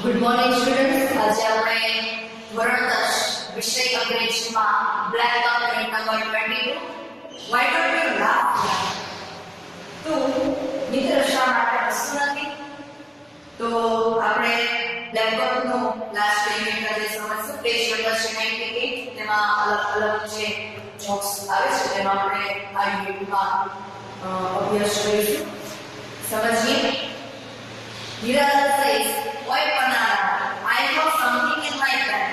Good morning students. આજે આપણે ધોરણ 10 વિષય અંગ્રેજીમાં black unit number 22 why don't you laugh. તો મિત્ર શા માટે હસતું નથી? તો આપણે બ્લેકબોર્ડ નો લાસ્ટ યુનિટ આજે સમજશું. પેજ નંબર 98 તેમાં અલગ અલગ જે જોક્સ આવે છે તેમાં આપણે આ યુનિટમાં અભ્યાસ કરીશું. સમજીએ. Hirala says, "Oi Panala, I have something in my bag.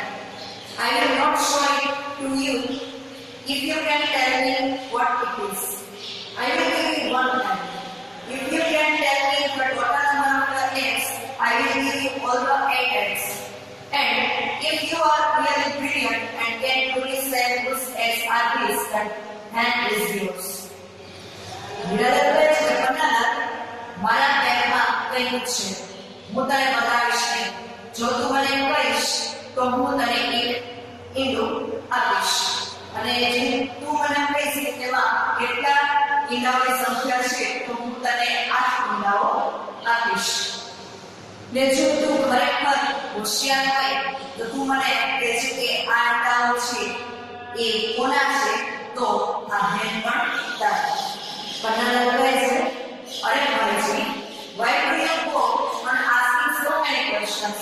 I will not show it to you if you can tell me what it is. I will give you one time. If you can tell me the total number of the eggs, I will give you all the 8 eggs. And if you are really brilliant and can truly say whose eggs are these, then hand is yours." Hirala says, "Oi Panala, મારા બેગમાં કંઈક છે, હું તને બતાવીશ નહીં. જો તું મને કહીશ તો હું તને એક ઈંડું આપીશ, અને જે તું મને કહીશ તેમાં કેટલા ઈંડાઓની સંખ્યા છે તો હું તને 8 ઈંડાઓ આપીશ. ને જો તું ખરેખર હોશિયાર હોય તો તું મને કહેશે કે આ ઈંડાઓ છે એ કોના છે, તો આ બેન પણ તારી." બનાના કહે છે, "અરે ભાઈજી, why do you go on asking so many questions?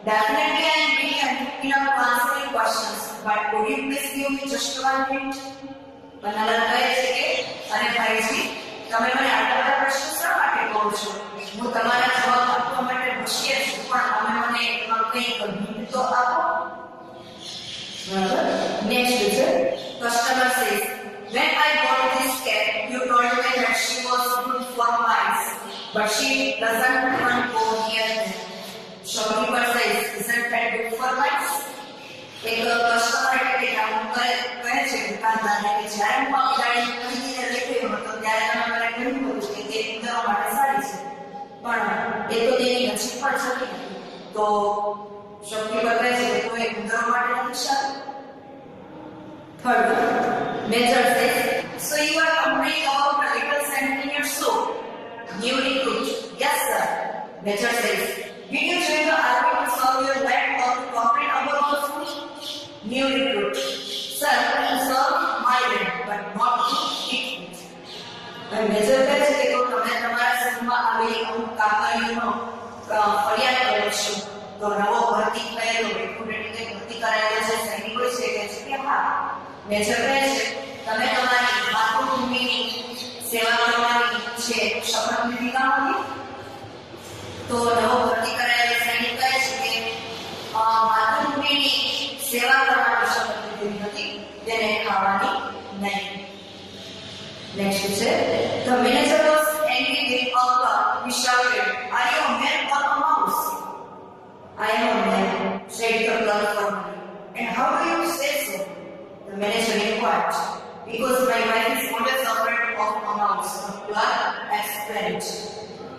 Definitely I am brilliant enough to answer your questions, but could you please give me just one hint?" Banana કહે છે કે, "અરે ભાઈજી, તમે મને આટલા બધા પ્રશ્નો શા માટે કહો છો? હું તમારા જવાબ આપવા માટે હોશિયાર છું, પણ તમે મને એમાં કંઈક હિન્ટ તો આપો." બરાબર. નેક્સ્ટ છે, customer says, "When I bought this cat, you told me that she was good for mice, but she doesn't even go near them." Shopkeeper says, "Isn't that good for mice?" એક customer એટલે કહે છે દુકાનદારને કે જ્યારે હું આ ગાડી ખરીદીને લઈ ગયો હતો ત્યારે તમે મને કહ્યું હતું કે તે ઉંદરો માટે સારી છે, પણ એ તો તેની નજીક પણ જતી નથી. તો શોપકીપર કહે છે કે તો એ ઉંદરો માટે નથી સારું. Third one, Major says, "So you are complaining about the little sand in your soup?" New recruit, "Yes sir." Major says, "Did you join the army to serve your land or to complain about the food?" New recruit, "Sir, to serve my land, but not to eat it." And Major કહે છે કે તમે તમારા સંઘમાં આવેલી અમુક કામગીરીનો ફરિયાદ કરો છો, તો નવો ભરતી થયેલો recruit એટલે ભરતી કરાયેલો જે સૈનિકો છે કહે છે કે હા. મેજર કહે છે, "તમે તમારી માતૃભૂમિની સેવા કરવાની છે શપથ લીધી ના હતી?" તો નવો ભરતી કરાયેલો સૈનિક કહે છે કે માતૃભૂમિની સેવા કરવાની શપથ લીધી હતી, તેને ખાવાની નહીં. નેક્સ્ટ છે, "The manager was angry with Olga. He shouted, 'Are you a man or a mouse?' 'I am a man,' said the clerk firmly. 'And how do you say so?' The manager inquired. 'Because my wife is always afraid of a mouse,' the clerk explained.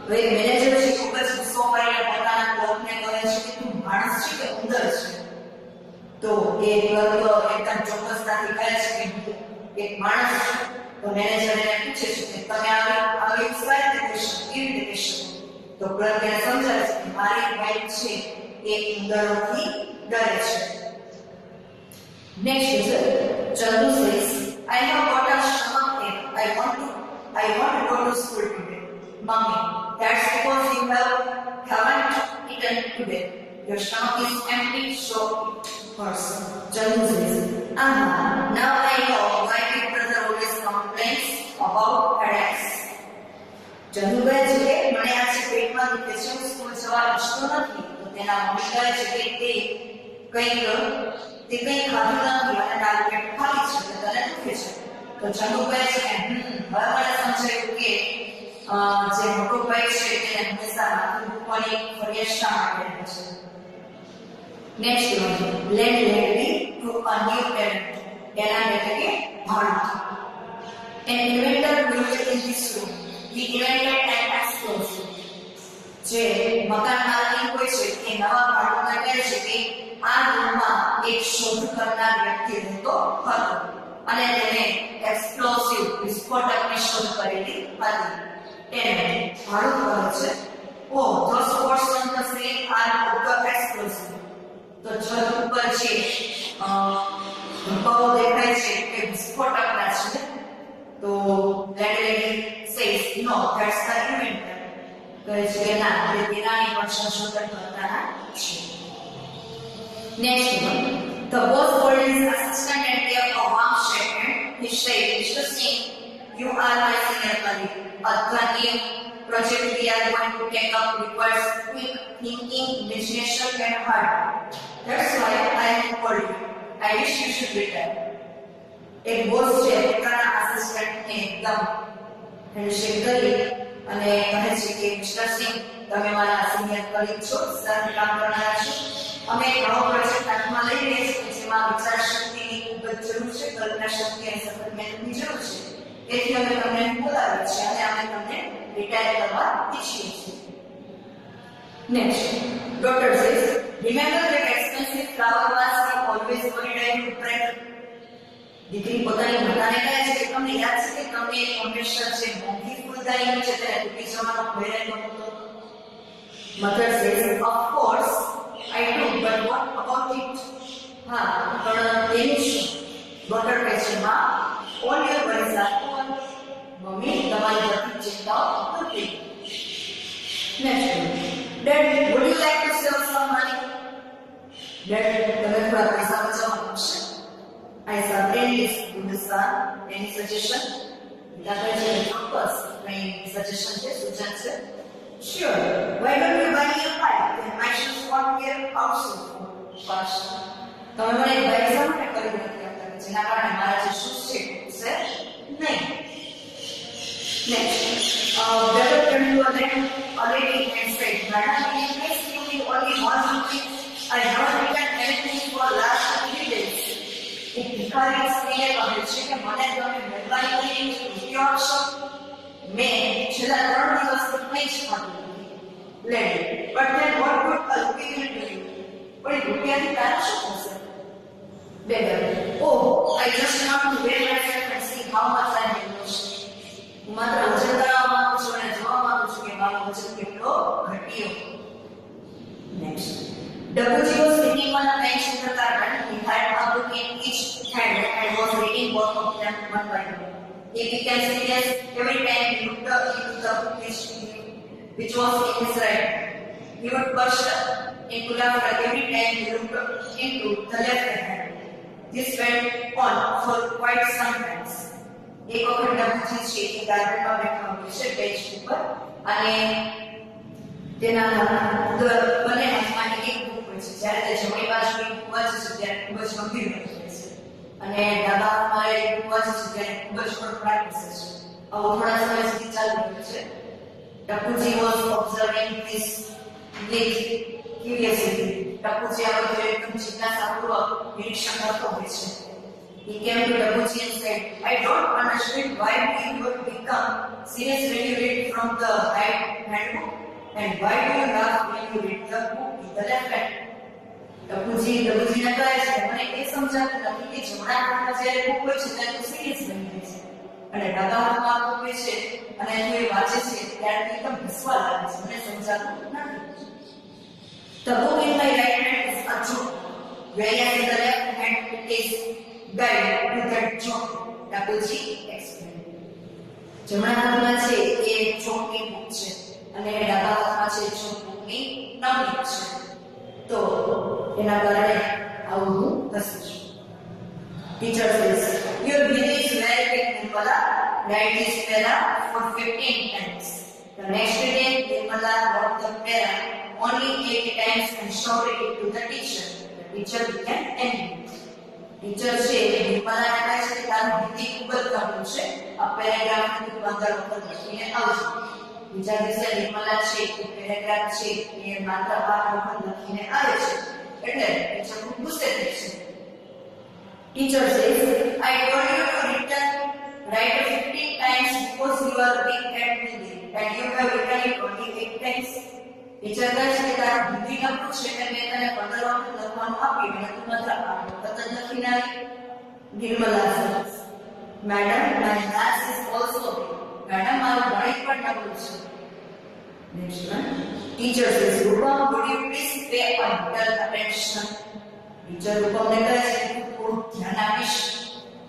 તો એ manager છે ખૂબ જ ગુસ્સો કરીને પોતાના ક્લર્કને કહે છે કે તું માણસ છે કે ઉંદર છે? તો એ ક્લર્ક એકદમ ચોક્કસતાથી કહે છે કે એક માણસ છું. તો મેનેજર એને પૂછે છે કે તમે આવી કેવી રીતે કહી શકો? તો ક્લર્ક એને સમજાવે છે કે મારી વાઈફ છે એ ઉંદરોથી ડરે છે. Next is Chandu says, "I have got a stomach ache. I want to go to school today." "Mommy, that's because you haven't eaten today. Your stomach is empty, so it hurts." Chandu says, "Now I know why big brother always complains about headaches." Chandu કહે છે કે મને આજે પેટમાં દુખે છે, હું school જવા ઈચ્છતો નથી. તો તેના મમ્મી કહે છે કે તે કંઈ ખાધું નથી અને તારું પેટ ખાલી છે, તને દુખે છે. તો ચંદુ કહે છે કે હવે મને સમજાયું કે જે મોટો ભાઈ છે તેને હંમેશા માથું દુખવાની ફરિયાદ શા માટે રહે છે. Next one, "Lend lady to a new tenant." tenant એટલે કે ભાડુત. "An inventor lived in this room. He invented an explosion." જે મકાન માલિક હોય છે એ નવા ભાડુતને કહે છે કે આ રૂમમાં એક શોધ કરનાર વ્યક્તિ રહેતો હતો અને તેને એક્સપ્લોસિવ વિસ્ફોટકની શોધ કરેલી હતી. તેને ભાડુત કહે છે, "Oh, those words on the screen are છત ઉપર જે ધબ્બાઓ દેખાય છે કે વિસ્ફોટકના છે. તો lady says no that's the inventor. કહે છે કે ના, તે તેનાની પણ સંશોધન કરતા છે. Next one. The boss called his assistant and gave a warm shake hand. He said, Mr. Singh, you are my senior colleague. The new project we are going to take up requires quick thinking, imagination and heart. That's why I have called you. I wish you should return. એક boss છે પોતાના આસિસ્ટન્ટને એકદમ handshake કરી અને કહે છે કે mister સિંહ, તમે મારા સિનિયર કલીગ છો, સાથે કામ કરનારા છો. અમે એક નવો પ્રોજેક્ટ હાથમાં લઈ રહ્યા છીએ જેમાં વિચાર શક્તિની ખૂબ જ જરૂર છે, કલ્પના શક્તિ અને સતત મહેનતની જરૂર છે. તેથી અમે તમને બોલાવ્યા છે અને અમે તમને રિટાયર કરવા ઈચ્છીએ છીએ. Next, Doctor says, remember that expensive flower vase you always wanted I would pray. દીકરી પોતાની માતાને કહે છે કે તમને યાદ છે કે તમને એક હંમેશા જે મોંઘી ફૂલદાની છે તેને તૂટી જવાનો ભય રહેતો હતો. Mother says, of course I do, but what about it? હા, પણ તેની શું? ડોક્ટર કહે છે, માં, all your worries are gone. Mummy, તમારી બધી ચિંતાઓ દૂર થઈ ગઈ. Next one. Dad, would you like to save some money? Dad, તમે થોડા પૈસા બચાવવા માંગશો? I certainly would, son. Any suggestion? Doctor says, ચોક્કસ. કઈ suggestion છે, સૂચન છે? Sure. Why don't you buy me a bike? Then my shoes won't wear out so fast. તમે મને એક બાઇક શા માટે ખરીદી નથી આપતા કે જેના કારણે મારા જે શૂઝ છે છે નહીં. Next, Doctor turned to a lady and said, Madam, can you please give me only one rupee? I haven't written anything for last 3 days. એક ભિખારી સ્ત્રીએ કહ્યું છે કે મને તમે મહેરબાની કરીને રૂપિયો આપશો. મેં છેલ્લા 3 દિવસથી કંઈ જ ખાધું નથી. Lady, but then what would a rupee will do you? પણ રૂપિયાથી તારે શું થશે? Beggar, oh, I just want to weigh myself and see how much I have lost. હું માત્ર વજન કરાવવા માંગુ છું અને જોવા માંગુ છું કે મારો વજન કેટલો ઘટ્યો. Next, Dabuji was sitting on a bench in the garden. He had a book in each hand and was reading both of them one by one. He became serious every time he looked up into the book which was in his right hand. He would burst into laughter every time he looked up into the left hand. This went on for quite some time. એક વખત ડબુજી છે એ ગાર્ડનમાં બેઠા હોય છે bench ઉપર અને તેના બંને હાથમાં એક બુક હોય છે. જ્યારે તે જમણી બાજુ બુક વાંચે છે ત્યારે ખૂબ જ ગંભીર બની જાય છે અને ડાબા હાથમાં એક બુક વાંચે છે ત્યારે ખૂબ જ ફરફડાટ બેસે છે. આવું થોડા સમય સુધી ચાલુ રહ્યું છે. Dabuji was observing this with curiosity. Dabuji આ બધું એકદમ જિજ્ઞાસાપૂર્વક નિરીક્ષણ કરતો હોય છે. He came to Dabuji and said, I don't understand why you would become serious when you read from the right handbook and why do you laugh when you read the book with the left hand. Dabuji ને કહે છે મને એ સમજાતું નથી કે જમણા હાથમાં જ્યારે બુક હોય છે ત્યારે તું સિરિયસ બની જાય છે અને ડાબા હાથમાં બુક હોય છે અને તું એ વાંચે છે ત્યારે એકદમ હસવા લાગે છે. મને સમજાતું નથી. The book in my right hand is a joke, whereas in the left hand it is guide to that joke. Dabuji explained. જમણા હાથમાં છે એ ચોકની બુક છે અને ડાબા હાથમાં છે ચોક બુકની નવી છે. તો એના કારણે આવું હું હસું છું. Teacher says, your village is very big, Nirmala. Write this para for 15 times. The next day, Nirmala wrote the para only 8 times and showed it to the teacher. The teacher became angry. Teacher છે નિર્મલા કહે છે કે તારું હિન્દી ખૂબ જ ગમ્યું છે. આ પેરેગ્રાફ તું 15 વખત લખીને આવજો. બીજા દિવસે નિર્મલા છે એ પેરેગ્રાફ છે એ માત્ર 12 વખત લખીને આવે છે એટલે ટીચર ખૂબ ગુસ્સે થઈ છે. Teacher says, I told you to write 15 times because you are weak at Hindi and you have written it only 8 times. Teacher કહે છે કે તારું હિન્દી નબળું છે એટલે મેં તને 15 વખત લખવાનું આપ્યું અને તું માત્ર 8 વખત જ લખીને આવી. Nirmala says, Madam, my maths is also weak. Madam મારું ગણિત પણ નબળું છે. Next one. Teacher says, Rupa, would you please pay a little attention? Teacher રૂપમને કહે છે કે થોડું ધ્યાન આપીશ.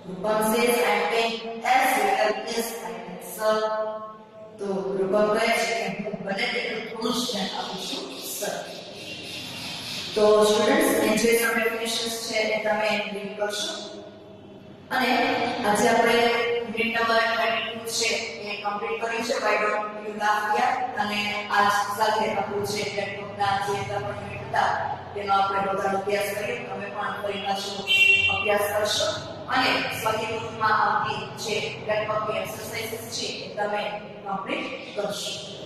Roopam says I am paying as little as I can, sir. તો રૂપમ કહે છે કે હું બને તેટલું થોડું જ ધ્યાન આપું છું, સર. તો સ્ટુડન્ટ્સ, એન્જોય સમ ડેફિનેશન્સ છે એ તમે રીડ કરશો. અને આજે આપણે યુનિટ નંબર 22 છે એ કમ્પ્લીટ કર્યું છે. વાય ડોન્ટ યુ લાફ યાર. અને આજ સાથે આપણું છે બ્લેકબોર્ડના જે પણ યુનિટ હતા તેનો આપણે બધા અભ્યાસ કર્યો. તમે પણ ફરી પાછું અભ્યાસ કરશો અને સ્વાધ્યાય માં આવતી જે બ્લેકબોર્ડની એક્સરસાઇઝીસ છે એ તમે કમ્પ્લીટ કરશો.